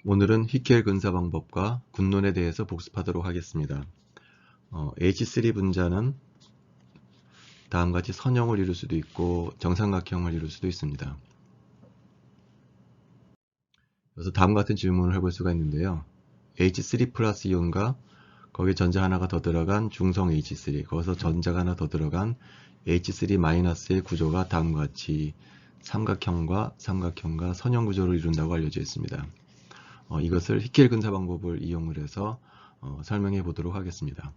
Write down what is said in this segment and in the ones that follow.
오늘은 히켈 근사 방법과 군론에 대해서 복습하도록 하겠습니다. H3 분자는 다음같이 선형을 이룰 수도 있고 정삼각형을 이룰 수도 있습니다. 그래서 다음 같은 질문을 해볼 수가 있는데요. H3 플러스 이온과 거기에 전자 하나가 더 들어간 중성 H3, 거기서 전자가 하나 더 들어간 H3 마이너스의 구조가 다음과 같이 삼각형과 삼각형과 선형 구조를 이룬다고 알려져 있습니다. 이것을 히켈 근사 방법을 이용을 해서 설명해 보도록 하겠습니다.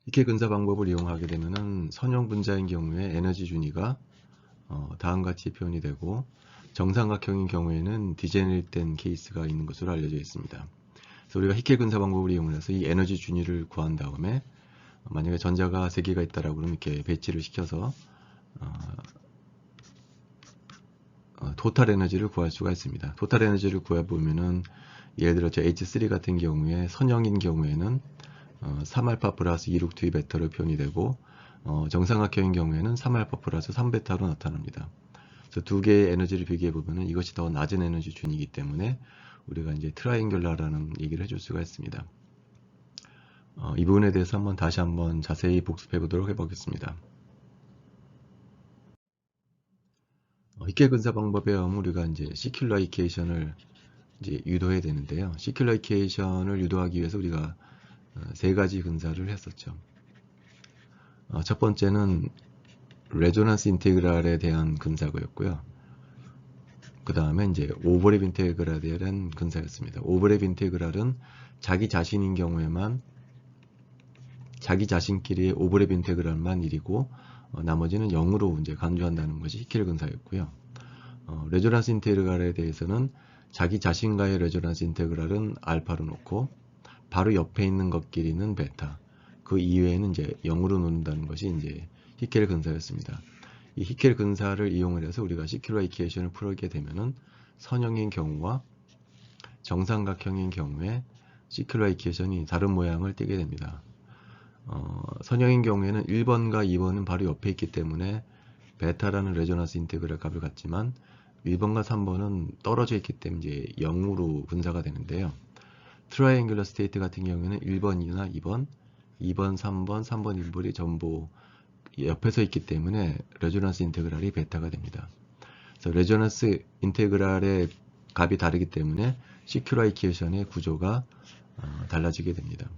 히켈 근사 방법을 이용하게 되면은 선형 분자인 경우에 에너지 준위가 다음같이 표현이 되고 정삼각형인 경우에는 디제네레이트된 케이스가 있는 것으로 알려져 있습니다. 그래서 우리가 히켈 근사 방법을 이용해서 이 에너지 준위를 구한 다음에 만약에 전자가 3개가 있다라고 그러면 이렇게 배치를 시켜서 토탈 에너지를 구할 수가 있습니다. 토탈 에너지를 구해보면은 예를 들어 H3 같은 경우에 선형인 경우에는 3α 플러스 2룩2 베타로 표현이 되고 정삼각형인 경우에는 3α 플러스 3베타로 나타납니다. 그래서 두 개의 에너지를 비교해 보면은 이것이 더 낮은 에너지 준이기 때문에 우리가 이제 트라이앵귤라라는 얘기를 해줄 수가 있습니다. 이 부분에 대해서 다시 한번 자세히 복습해 보도록 해보겠습니다. 히켈 근사 방법에 의하면 우리가 이제 시큘러 이케이션을 이제 유도해야 되는데요. 시큘러 이케이션을 유도하기 위해서 우리가 3가지 근사를 했었죠. 첫 번째는 레조넌스 인테그랄에 대한 근사고였고요. 그 다음에 이제 오버랩 인테그랄에 대한 근사였습니다. 오버랩 인테그랄은 자기 자신인 경우에만 자기 자신끼리의 오버랩 인테그랄만 1이고 나머지는 0으로 이제 간주한다는 것이 히켈 근사였고요. 레조넌스 인테그랄에 대해서는 자기 자신과의 레조넌스 인테그랄은 알파로 놓고 바로 옆에 있는 것끼리는 베타, 그 이외에는 이제 0으로 놓는다는 것이 이제 히켈 근사였습니다. 이 히켈 근사를 이용을 해서 우리가 시큘러 이케이션을 풀게 되면은 선형인 경우와 정삼각형인 경우에 시큘러 이케이션이 다른 모양을 띠게 됩니다. 선형인 경우에는 1번과 2번은 바로 옆에 있기 때문에 베타라는 레조넌스 인테그랄 값을 갖지만 1번과 3번은 떨어져 있기 때문에 이제 0으로 분사가 되는데요. 트라이앵귤러 스테이트 같은 경우에는 1번이나 2번, 2번, 3번, 3번, 1번이 전부 옆에서 있기 때문에 레조넌스 인테그랄이 베타가 됩니다. 그래서 레조넌스 인테그랄의 값이 다르기 때문에 시큘러 이케이션의 구조가 달라지게 됩니다.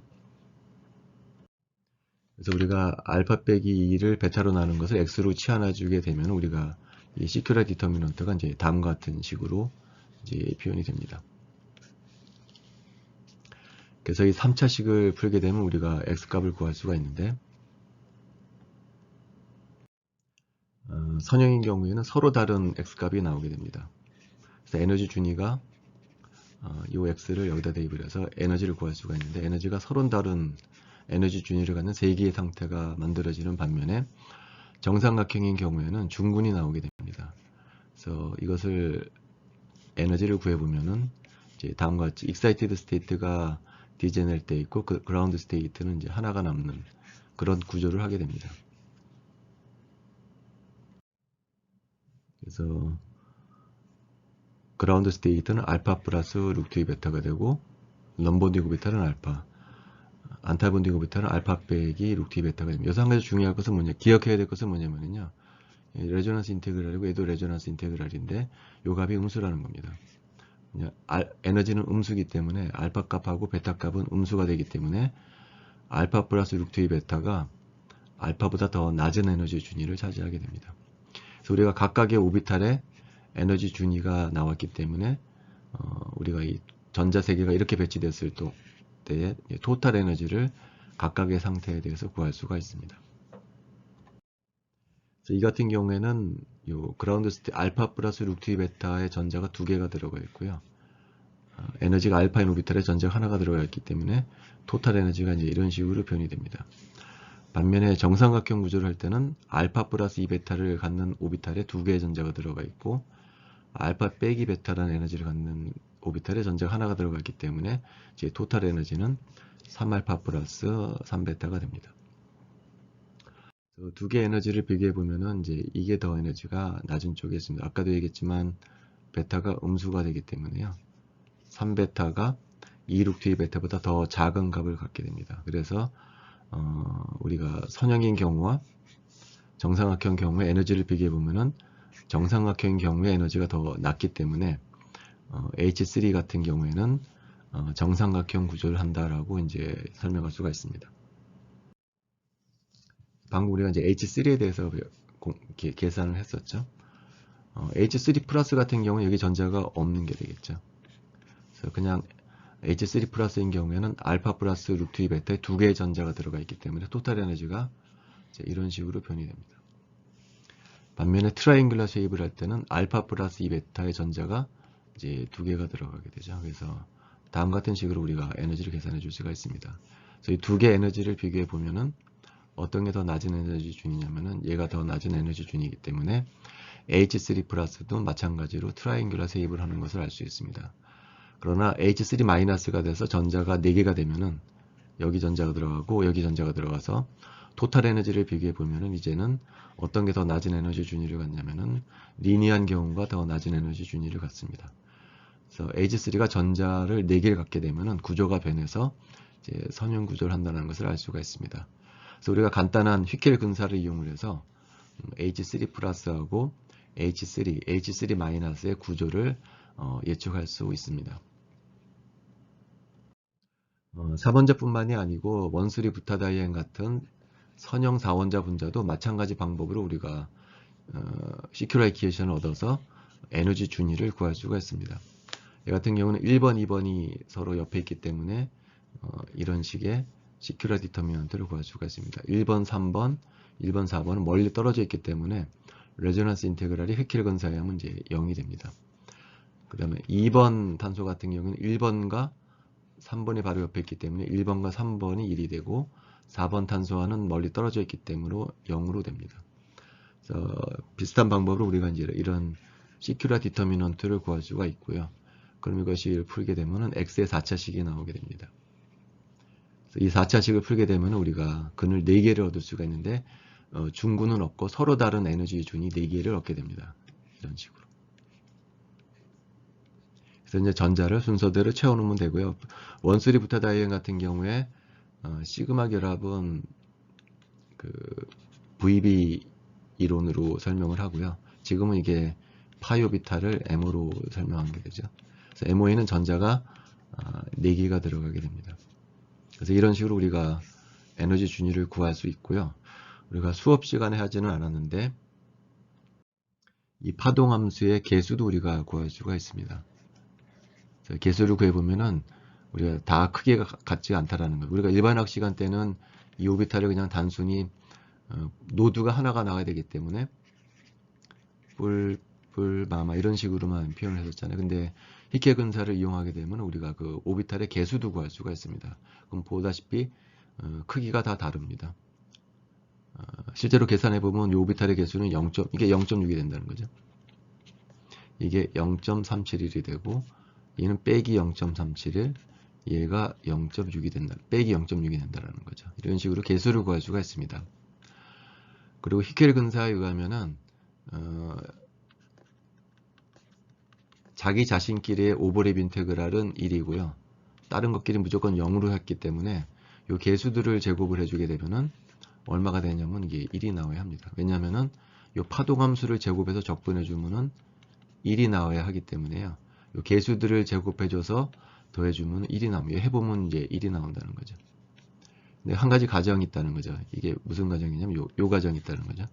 그래서 우리가 알파 빼기 2를 베타로 나눈 것을 x로 치환해주게 되면 우리가 이 시큘러 디터미넌트가 이제 다음과 같은 식으로 이제 표현이 됩니다. 그래서 이 3차식을 풀게 되면 우리가 x값을 구할 수가 있는데 선형인 경우에는 서로 다른 x값이 나오게 됩니다. 그래서 에너지 준위가 이 x를 여기다 대입을 해서 에너지를 구할 수가 있는데 에너지가 서로 다른 에너지 준위를 갖는 3개의 상태가 만들어지는 반면에 정삼각형인 경우에는 중군이 나오게 됩니다. 그래서 이것을 에너지를 구해보면은 이제 다음과 같이 익사이티드 스테이트가 디제넬 때 있고 그 그라운드 스테이트는 이제 하나가 남는 그런 구조를 하게 됩니다. 그래서 그라운드 스테이트는 알파 플러스 룩2 베타가 되고 넌본딩 오비탈은 알파, 안타본딩 오비탈은 알파 빼기 룩2 베타가 됩니다. 여기서 한 가지 중요할 것은 기억해야 될 것은 뭐냐면요. 레조넌스 인테그랄이고 얘도 레조넌스 인테그랄인데 요 값이 음수라는 겁니다. 에너지는 음수기 때문에 알파 값하고 베타 값은 음수가 되기 때문에 알파 플러스 룩2 베타가 알파보다 더 낮은 에너지 준위를 차지하게 됩니다. 그래서 우리가 각각의 오비탈에 에너지 준위가 나왔기 때문에 우리가 이 전자 3개가 이렇게 배치됐을 때의 토탈 에너지를 각각의 상태에 대해서 구할 수가 있습니다. 그래서 이 같은 경우에는 요 그라운드 스테이트 알파 플러스 룩2 베타의 전자가 2개가 들어가 있고요. 에너지가 알파인 오비탈에 전자가 하나가 들어가 있기 때문에 토탈 에너지가 이제 이런 식으로 표현이 됩니다. 반면에 정삼각형 구조를 할 때는 알파 플러스 2베타를 갖는 오비탈에 2개의 전자가 들어가 있고 알파 빼기 베타라는 에너지를 갖는 오비탈에 전자가 하나가 들어가 있기 때문에 이제 토탈 에너지는 3알파 플러스 3베타가 됩니다. 두 개의 에너지를 비교해 보면은 이제 이게 더 에너지가 낮은 쪽에 있습니다. 아까도 얘기했지만 베타가 음수가 되기 때문에요. 3베타가 2루트2 베타보다 더 작은 값을 갖게 됩니다. 그래서 우리가 선형인 경우와 정삼각형 경우에 에너지를 비교해 보면은 정삼각형 경우에 에너지가 더 낮기 때문에 H3 같은 경우에는 정삼각형 구조를 한다라고 이제 설명할 수가 있습니다. 방금 우리가 이제 H3에 대해서 계산을 했었죠. H3 플러스 같은 경우는 여기 전자가 없는 게 되겠죠. 그래서 그냥 H3 플러스인 경우에는 알파 플러스 루트 2 베타에 두 개의 전자가 들어가 있기 때문에 토탈 에너지가 이런 식으로 변이됩니다. 반면에 트라이앵글러 쉐입을 할 때는 알파 플러스 2 베타의 전자가 이제 두 개가 들어가게 되죠. 그래서 다음 같은 식으로 우리가 에너지를 계산해 줄 수가 있습니다. 그래서 이 두 개 에너지를 비교해 보면은 어떤 게 더 낮은 에너지 준이냐면은 얘가 더 낮은 에너지 준이기 때문에 H3 플러스도 마찬가지로 트라이앵글러 쉐입을 하는 것을 알 수 있습니다. 그러나 H3 마이너스가 돼서 전자가 4개가 되면은 여기 전자가 들어가고 여기 전자가 들어가서 토탈 에너지를 비교해 보면은 이제는 어떤 게 더 낮은 에너지 준위를 갖냐면은 리니어한 경우가 더 낮은 에너지 준위를 갖습니다. 그래서 H3가 전자를 4개를 갖게 되면은 구조가 변해서 이제 선형 구조를 한다는 것을 알 수가 있습니다. 그래서 우리가 간단한 휘켈 근사를 이용을 해서 H3 플러스하고 H3 마이너스의 구조를 예측할 수 있습니다. 4번자뿐만이 아니고 원수리 부타다이엔 같은 선형 4원자 분자도 마찬가지 방법으로 우리가 시큐라 이퀘이션을 얻어서 에너지 준위를 구할 수가 있습니다. 이 같은 경우는 1번, 2번이 서로 옆에 있기 때문에 이런 식의 시큐라 디터미넌트를 구할 수가 있습니다. 1번, 3번, 1번, 4번은 멀리 떨어져 있기 때문에 레조넌스 인테그랄이 휘켈 근사에 하면 이제 0이 됩니다. 그 다음에 2번 탄소 같은 경우는 1번과 3번이 바로 옆에 있기 때문에 1번과 3번이 1이 되고 4번 탄소와는 멀리 떨어져 있기 때문에 0으로 됩니다. 그래서 비슷한 방법으로 우리가 이제 이런 시큐라 디터미넌트를 구할 수가 있고요. 그럼 이것을 풀게 되면 x의 4차식이 나오게 됩니다. 이 4차식을 풀게 되면 우리가 근을 4개를 얻을 수가 있는데 중근은 없고 서로 다른 에너지 준이 4개를 얻게 됩니다. 이런 식으로. 그래서 이제 전자를 순서대로 채워놓으면 되고요. 원쓰리 부타다이엔 같은 경우에 시그마 결합은 그 VB 이론으로 설명을 하고요. 지금은 이게 파이오비타를 MO로 설명한 게 되죠. 그래서 MO에는 전자가 4개가 들어가게 됩니다. 그래서 이런 식으로 우리가 에너지 준위를 구할 수 있고요. 우리가 수업 시간에 하지는 않았는데 이 파동함수의 개수도 우리가 구할 수가 있습니다. 개수를 구해보면은 우리가 다 크게 같지 않다라는 거예요. 우리가 일반학 시간 때는 이 오비탈을 그냥 단순히 노드가 하나가 나와야 되기 때문에 마마 이런 식으로만 표현을 했었잖아요. 근데 히케 근사를 이용하게 되면 우리가 그 오비탈의 개수도 구할 수가 있습니다. 그럼 보다시피 크기가 다 다릅니다. 실제로 계산해 보면 이 오비탈의 개수는 이게 0.6이 된다는 거죠. 이게 0.371이 되고 얘는 빼기 0.371, 얘가 0.6이 된다. 빼기 0.6이 된다는 거죠. 이런 식으로 개수를 구할 수가 있습니다. 그리고 히켈 근사에 의하면은 자기 자신끼리의 오버랩 인테그랄은 1이고요. 다른 것끼리 무조건 0으로 했기 때문에 이 개수들을 제곱을 해주게 되면은 얼마가 되냐면 이게 1이 나와야 합니다. 왜냐하면은 이 파동함수를 제곱해서 적분해주면은 1이 나와야 하기 때문에요. 이 개수들을 제곱해줘서 더해주면 1이 나옵니다. 해보면 이제 1이 나온다는 거죠. 근데 한 가지 가정이 있다는 거죠. 이게 무슨 가정이냐면 요 가정이 있다는 거죠.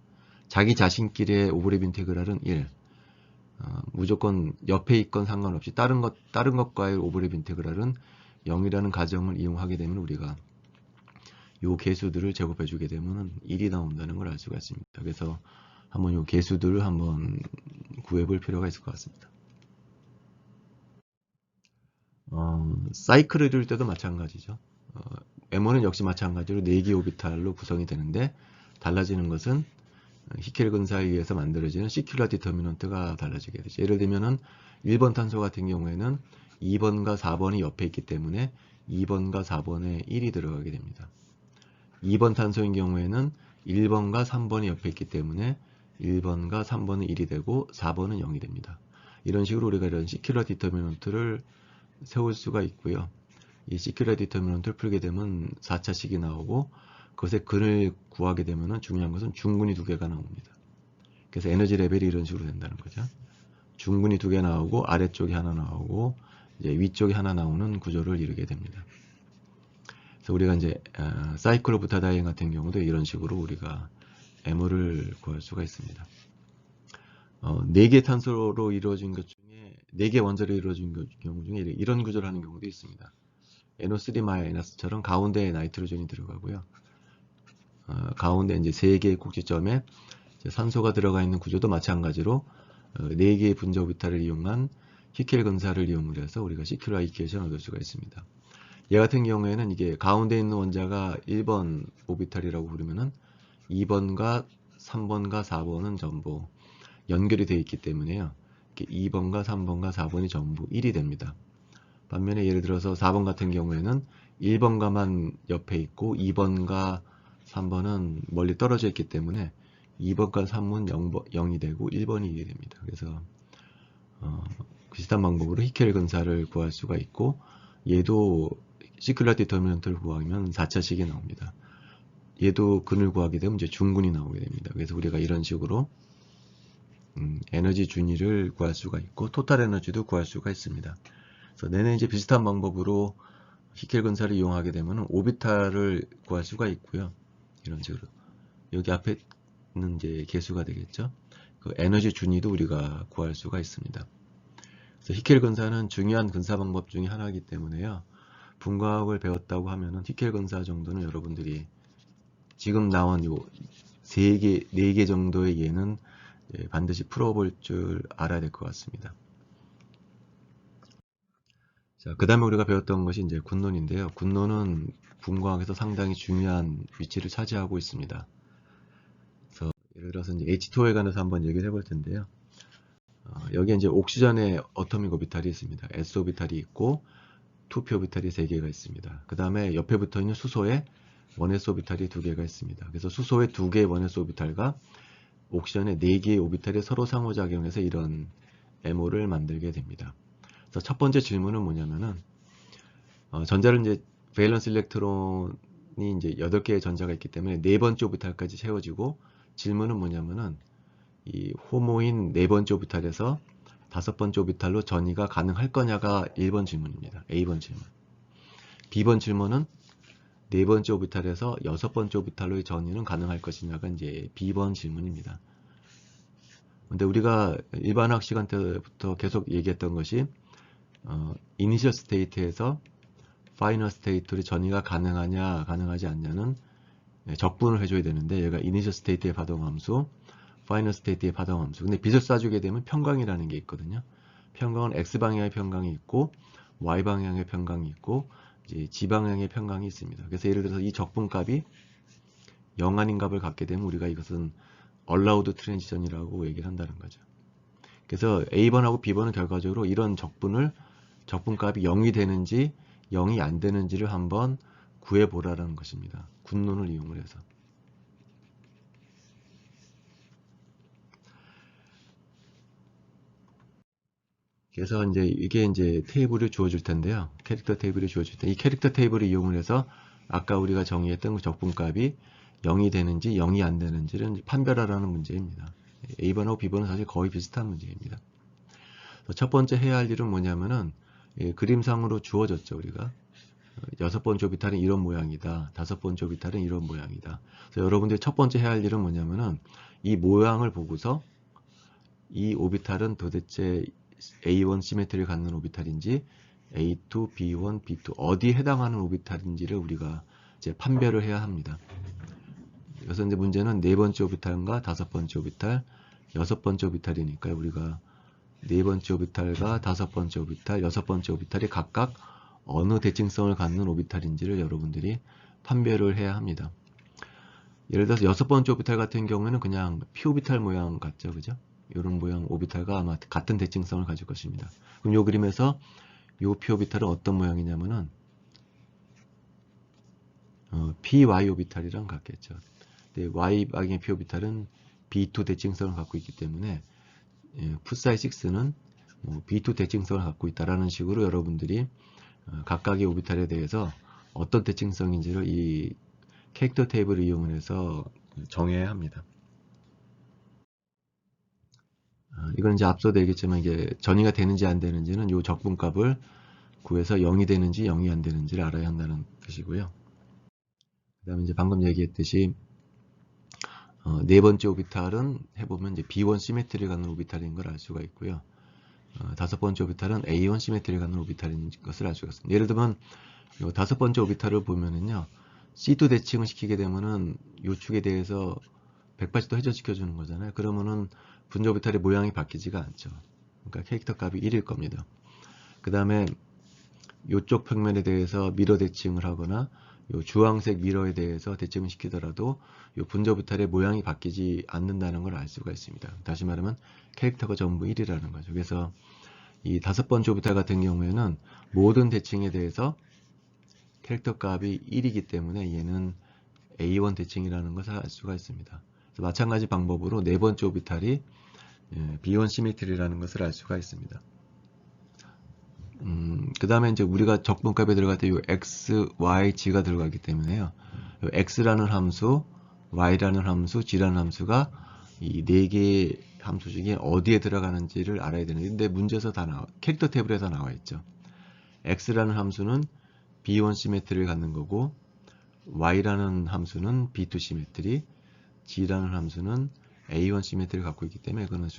자기 자신끼리의 오버랩 인테그랄은 1. 무조건 옆에 있건 상관없이 다른 것과의 오버랩 인테그랄은 0이라는 가정을 이용하게 되면 우리가 요 개수들을 제곱해주게 되면 1이 나온다는 걸 알 수가 있습니다. 그래서 한번 요 개수들을 한번 구해볼 필요가 있을 것 같습니다. 사이클을 이룰 때도 마찬가지죠. M1은 역시 마찬가지로 4개 오비탈로 구성이 되는데 달라지는 것은 히켈 근사에 의해서 만들어지는 시큐라 디터미넌트가 달라지게 되죠. 예를 들면은 1번 탄소 같은 경우에는 2번과 4번이 옆에 있기 때문에 2번과 4번에 1이 들어가게 됩니다. 2번 탄소인 경우에는 1번과 3번이 옆에 있기 때문에 1번과 3번은 1이 되고 4번은 0이 됩니다. 이런 식으로 우리가 이런 시큘러 디터미넌트를 세울 수가 있고요. 이 시큘러 디터미넌트를 풀게 되면 4차식이 나오고 그것의 근을 구하게 되면 중요한 것은 중근이 두 개가 나옵니다. 그래서 에너지 레벨이 이런 식으로 된다는 거죠. 중근이 두 개 나오고 아래쪽에 하나 나오고 이제 위쪽에 하나 나오는 구조를 이루게 됩니다. 그래서 우리가 이제 사이클 오브 다다잉 같은 경우도 이런 식으로 우리가 M을 구할 수가 있습니다. 4개 탄소로 이루어진 것 중에 4개 원자로 이루어진 경우 중에 이런 구조를 하는 경우도 있습니다. NO3-처럼 가운데에 나이트로젠이 들어가고요. 가운데 이제 3개의 꼭지점에 산소가 들어가 있는 구조도 마찬가지로 4개의 분자 오비탈을 이용한 히켈 근사를 이용을 해서 우리가 시큘러 이퀘이션을 얻을 수가 있습니다. 얘 같은 경우에는 이게 가운데 있는 원자가 1번 오비탈이라고 부르면은 2번과 3번과 4번은 전부 연결이 되어 있기 때문에요. 2번과 3번과 4번이 전부 1이 됩니다. 반면에 예를 들어서 4번 같은 경우에는 1번과만 옆에 있고 2번과 3번은 멀리 떨어져 있기 때문에 2번과 3은 0이 되고 1번이 1이 됩니다. 그래서 비슷한 방법으로 히켈 근사를 구할 수가 있고 얘도 시큘러 디터미넌트를 구하면 4차식이 나옵니다. 얘도 근을 구하게 되면 이제 중근이 나오게 됩니다. 그래서 우리가 이런 식으로 에너지 준위를 구할 수가 있고 토탈 에너지도 구할 수가 있습니다. 그래서 내내 이제 비슷한 방법으로 히켈 근사를 이용하게 되면 오비탈을 구할 수가 있고요. 이런 식으로 여기 앞에 있는 이제 개수가 되겠죠. 그 에너지 준위도 우리가 구할 수가 있습니다. 그래서 히켈 근사는 중요한 근사 방법 중에 하나이기 때문에요. 분과학을 배웠다고 하면은 히켈 근사 정도는 여러분들이 지금 나온 요 3개, 4개 정도의 예는 반드시 풀어볼 줄 알아야 될 것 같습니다. 자, 그 다음에 우리가 배웠던 것이 이제 군론인데요. 군론은 분과학에서 상당히 중요한 위치를 차지하고 있습니다. 그래서 예를 들어서 이제 H2O에 관해서 한번 얘기를 해볼 텐데요. 여기에 이제 옥시전의 어토믹 오비탈이 있습니다. S 오비탈이 있고 2p 오비탈이 3개가 있습니다. 그 다음에 옆에 붙어 있는 수소에 1s 오비탈이 2개가 있습니다. 그래서 수소의 2개의 1s 오비탈과 옥시전의 4개의 오비탈이 서로 상호작용해서 이런 MO를 만들게 됩니다. 그래서 첫 번째 질문은 뭐냐면은 전자를 이제 밸런스 일렉트론이 이제 8개의 전자가 있기 때문에 4번째 오비탈까지 채워지고 질문은 뭐냐면은 이 호모인 4번째 오비탈에서 5번째 오비탈로 전이가 가능할 거냐가 1번 질문입니다. A번 질문. B번 질문은 4번째 오비탈에서 6번째 오비탈로의 전이는 가능할 것이냐가 이제 B번 질문입니다. 근데 우리가 일반학 시간 때부터 계속 얘기했던 것이 이니셜 스테이트에서 파이널 스테이트로 전이가 가능하냐 가능하지 않냐는 적분을 해줘야 되는데 얘가 이니셜 스테이트의 파동함수 파이널 스테이트의 파동함수. 근데 빗을 쏴주게 되면 평광이라는 게 있거든요. 평광은 X방향의 평광이 있고 Y방향의 평광이 있고 이제 G방향의 평광이 있습니다. 그래서 예를 들어서 이 적분값이 0 아닌 값을 갖게 되면 우리가 이것은 allowed transition이라고 얘기를 한다는 거죠. 그래서 A번하고 B번은 결과적으로 이런 적분값이 0이 되는지 0이 안 되는지를 한번 구해보라는 것입니다. 군론을 이용을 해서. 그래서 이제 이게 이제 테이블을 주어줄 텐데요. 캐릭터 테이블이 주어질 때 이 캐릭터 테이블을 이용을 해서 아까 우리가 정의했던 그 적분값이 0이 되는지 0이 안 되는지를 판별하라는 문제입니다. A번하고 B번은 사실 거의 비슷한 문제입니다. 첫 번째 해야 할 일은 뭐냐면은 그림상으로 주어졌죠. 우리가 6번째 오비탈은 이런 모양이다. 5번째 오비탈은 이런 모양이다. 그래서 여러분들이 첫 번째 해야 할 일은 뭐냐면은 이 모양을 보고서 이 오비탈은 도대체 A1 시메트리를 갖는 오비탈인지 A2, B1, B2 어디에 해당하는 오비탈인지를 우리가 이제 판별을 해야 합니다. 그래서 이제 문제는 4번째 오비탈과 5번째 오비탈, 6번째 오비탈이니까 우리가 4번째 오비탈과 5번째 오비탈, 6번째 오비탈이 각각 어느 대칭성을 갖는 오비탈인지를 여러분들이 판별을 해야 합니다. 예를 들어서 6번째 오비탈 같은 경우에는 그냥 p 오비탈 모양 같죠, 그죠? 이런 모양 오비탈과 아마 같은 대칭성을 가질 것입니다. 그럼 이 그림에서 이 p 오비탈은 어떤 모양이냐면은 py 오비탈이랑 같겠죠. 근데 Y 방향의 p 오비탈은 B2 대칭성을 갖고 있기 때문에 풋사이 6는 B2 대칭성을 갖고 있다라는 식으로 여러분들이 각각의 오비탈에 대해서 어떤 대칭성인지를 이 캐릭터 테이블을 이용해서 정해야 합니다. 이건 이제 앞서도 얘기했지만 이게 전이가 되는지 안 되는지는 이 적분값을 구해서 0이 되는지 0이 안 되는지를 알아야 한다는 뜻이고요. 그 다음에 이제 방금 얘기했듯이 네 번째 오비탈은 해보면 이제 B1 시메트리를 갖는 오비탈인 걸 알 수가 있고요. 다섯 번째 오비탈은 A1 시메트리를 갖는 오비탈인 것을 알 수가 있습니다. 예를 들면 요 다섯 번째 오비탈을 보면은요, C2 대칭을 시키게 되면은 요 축에 대해서 180도 회전시켜 주는 거잖아요. 그러면은 분자 오비탈의 모양이 바뀌지가 않죠. 그러니까 캐릭터 값이 1일 겁니다. 그 다음에 요쪽 평면에 대해서 미러 대칭을 하거나 요 주황색 미러에 대해서 대칭을 시키더라도 요 분자 오비탈의 모양이 바뀌지 않는다는 걸 알 수가 있습니다. 다시 말하면 캐릭터가 전부 1이라는 거죠. 그래서 이 다섯 번째 오비탈 같은 경우에는 모든 대칭에 대해서 캐릭터 값이 1이기 때문에 얘는 A1 대칭이라는 것을 알 수가 있습니다. 마찬가지 방법으로 네 번째 오비탈이 B1 시메트리라는 것을 알 수가 있습니다. 그 다음에 이제 우리가 적분값에 들어갈 때 요 x, y, g가 들어가기 때문에요. 요 x라는 함수, y라는 함수, g라는 함수가 이 네 개의 함수 중에 어디에 들어가는지를 알아야 되는데 문제에서 다 나와, 캐릭터 테이블에서 나와 있죠. x라는 함수는 B1 시메트리를 갖는 거고, y라는 함수는 B2 시메트리, g라는 함수는 A1 시메트리를 갖고 있기 때문에 그거는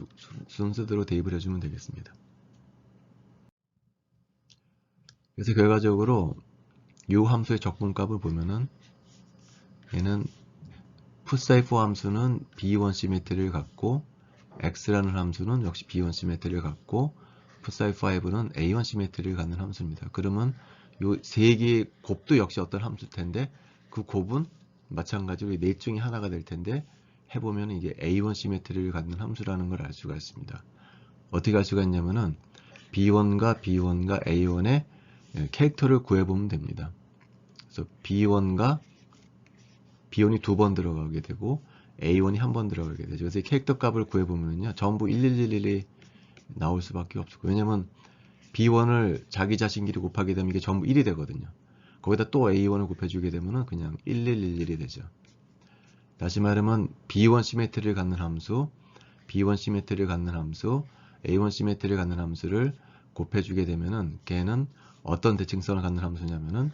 순서대로 대입을 해주면 되겠습니다. 그래서 결과적으로 이 함수의 적분값을 보면은 얘는 풋사이4 함수는 B1 시메트리를 갖고 x라는 함수는 역시 B1 시메트리를 갖고 풋사이5는 A1 시메트리를 갖는 함수입니다. 그러면 이 세 개의 곱도 역시 어떤 함수일 텐데 그 곱은 마찬가지로 넷 중에 하나가 될 텐데 해보면 이게 A1 시메트리를 갖는 함수라는 걸 알 수가 있습니다. 어떻게 알 수가 있냐면은 B1과 B1과 A1의 캐릭터를 구해보면 됩니다. 그래서 B1이 두 번 들어가게 되고 A1이 한 번 들어가게 되죠. 그래서 캐릭터 값을 구해보면요, 전부 1111이 나올 수밖에 없고, 왜냐면 B1을 자기 자신끼리 곱하게 되면 이게 전부 1이 되거든요. 거기다 또 A1을 곱해주게 되면 그냥 1111이 되죠. 다시 말하면 B1 시메트리를 갖는 함수, B1 시메트리를 갖는 함수, A1 시메트리를 갖는 함수를 곱해주게 되면은 걔는 어떤 대칭성을 갖는 함수냐면은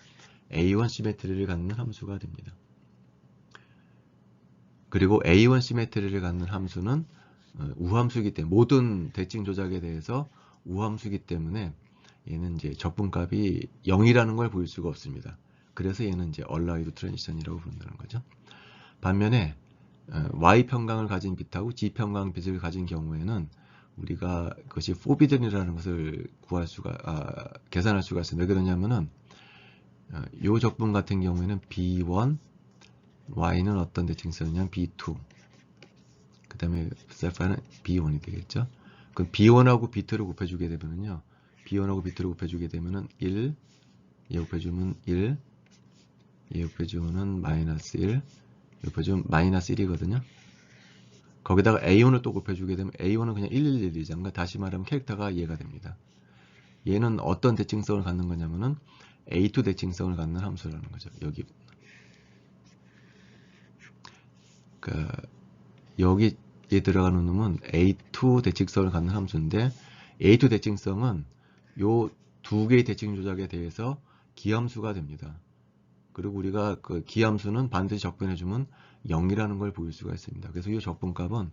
A1 시메트리를 갖는 함수가 됩니다. 그리고 A1 시메트리를 갖는 함수는 우함수이기 때문에 모든 대칭 조작에 대해서 우함수이기 때문에 얘는 이제 적분값이 0이라는 걸 보일 수가 없습니다. 그래서 얘는 이제 얼라이드 트랜지션이라고 부른다는 거죠. 반면에 y 평강을 가진 빛하고 g 평강 빛을 가진 경우에는 우리가 그것이 forbidden이라는 것을 구할 수가 계산할 수가 있습니다. 왜 그러냐면은 요 적분 같은 경우에는 B1, y는 어떤 대칭성이냐면 B2, 그 다음에 셀파는 B1이 되겠죠. 그럼 B1하고 B2를 곱해주게 되면은요, B1하고 B2를 곱해주게 되면은 1, 얘 곱해주면 1, 얘 곱해주면은 마이너스 1, 곱해주면 마이너스 1이거든요. 거기다가 A1을 또 곱해주게 되면 A1은 그냥 111이죠. 그러니까 다시 말하면 캐릭터가 얘가 됩니다. 얘는 어떤 대칭성을 갖는 거냐면은 A2 대칭성을 갖는 함수라는 거죠. 여기. 그러니까 여기에 들어가는 놈은 A2 대칭성을 갖는 함수인데 A2 대칭성은 요 두 개의 대칭 조작에 대해서 기함수가 됩니다. 그리고 우리가 그 기함수는 반드시 적분해주면 0이라는 걸 보일 수가 있습니다. 그래서 이 적분값은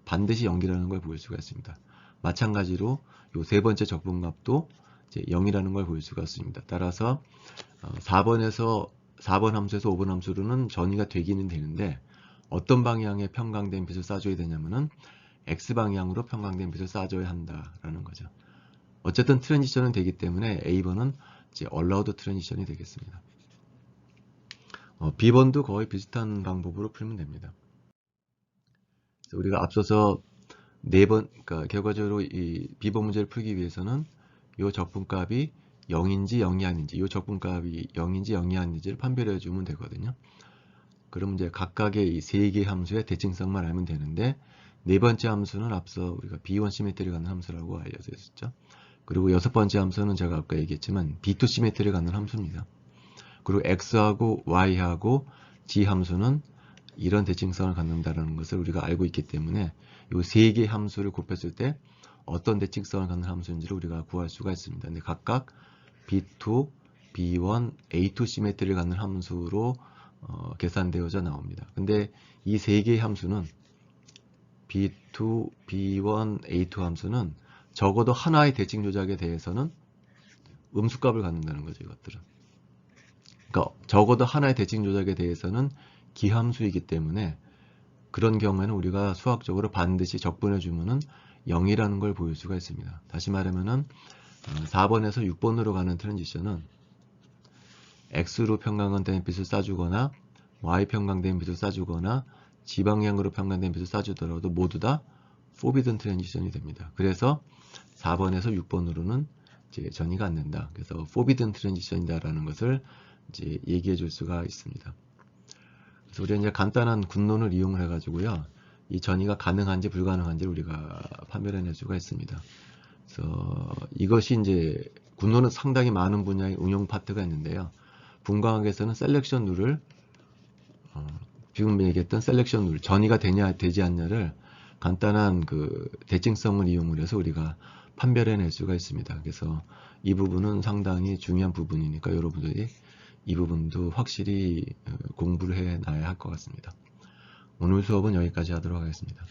반드시 0이라는 걸 보일 수가 있습니다. 마찬가지로 이 세 번째 적분값도 이제 0이라는 걸 보일 수가 있습니다. 따라서 4번 함수에서 5번 함수로는 전이가 되기는 되는데 어떤 방향에 평강된 빛을 쏴줘야 되냐면은 X방향으로 평강된 빛을 쏴줘야 한다라는 거죠. 어쨌든 트랜지션은 되기 때문에 A번은 이제 allowed 트랜지션이 되겠습니다. B번도 거의 비슷한 방법으로 풀면 됩니다. 그래서 우리가 앞서서 그러니까 결과적으로 이 B번 문제를 풀기 위해서는 이 적분값이 0인지 0이 아닌지, 이 적분값이 0인지 0이 아닌지를 판별해 주면 되거든요. 그럼 이제 각각의 이 세 개의 함수의 대칭성만 알면 되는데, 네 번째 함수는 앞서 우리가 B1 시메트리를 갖는 함수라고 알려져 있었죠. 그리고 여섯 번째 함수는 제가 아까 얘기했지만 B2 시메트리를 갖는 함수입니다. 그리고 X하고 Y하고 G 함수는 이런 대칭성을 갖는다는 것을 우리가 알고 있기 때문에 이 세 개의 함수를 곱했을 때 어떤 대칭성을 갖는 함수인지를 우리가 구할 수가 있습니다. 근데 각각 B2, B1, A2 시메트리를 갖는 함수로 계산되어져 나옵니다. 근데 이 세 개의 함수는 B2, B1, A2 함수는 적어도 하나의 대칭 조작에 대해서는 음수값을 갖는다는 거죠. 이것들은. 그러니까 적어도 하나의 대칭 조작에 대해서는 기함수이기 때문에 그런 경우에는 우리가 수학적으로 반드시 적분해 주면은 0이라는 걸 보일 수가 있습니다. 다시 말하면은 4번에서 6번으로 가는 트랜지션은 X로 평강된 빛을 쏴주거나 Y 평강된 빛을 쏴주거나 G 방향으로 평강된 빛을 쏴주더라도 모두 다 forbidden 트랜지션이 됩니다. 그래서 4번에서 6번으로는 이제 전이가 안 된다. 그래서 forbidden 트랜지션이다라는 것을 이제 얘기해 줄 수가 있습니다. 그래서 우리가 이제 간단한 군론을 이용을 해가지고요, 이 전이가 가능한지 불가능한지를 우리가 판별해낼 수가 있습니다. 그래서 이것이 이제 군론은 상당히 많은 분야의 응용 파트가 있는데요. 분광학에서는 셀렉션 룰을 지금 얘기했던 셀렉션 룰, 전이가 되냐 되지 않냐를 간단한 그 대칭성을 이용을 해서 우리가 판별해낼 수가 있습니다. 그래서 이 부분은 상당히 중요한 부분이니까 여러분들이 이 부분도 확실히 공부를 해놔야 할 것 같습니다. 오늘 수업은 여기까지 하도록 하겠습니다.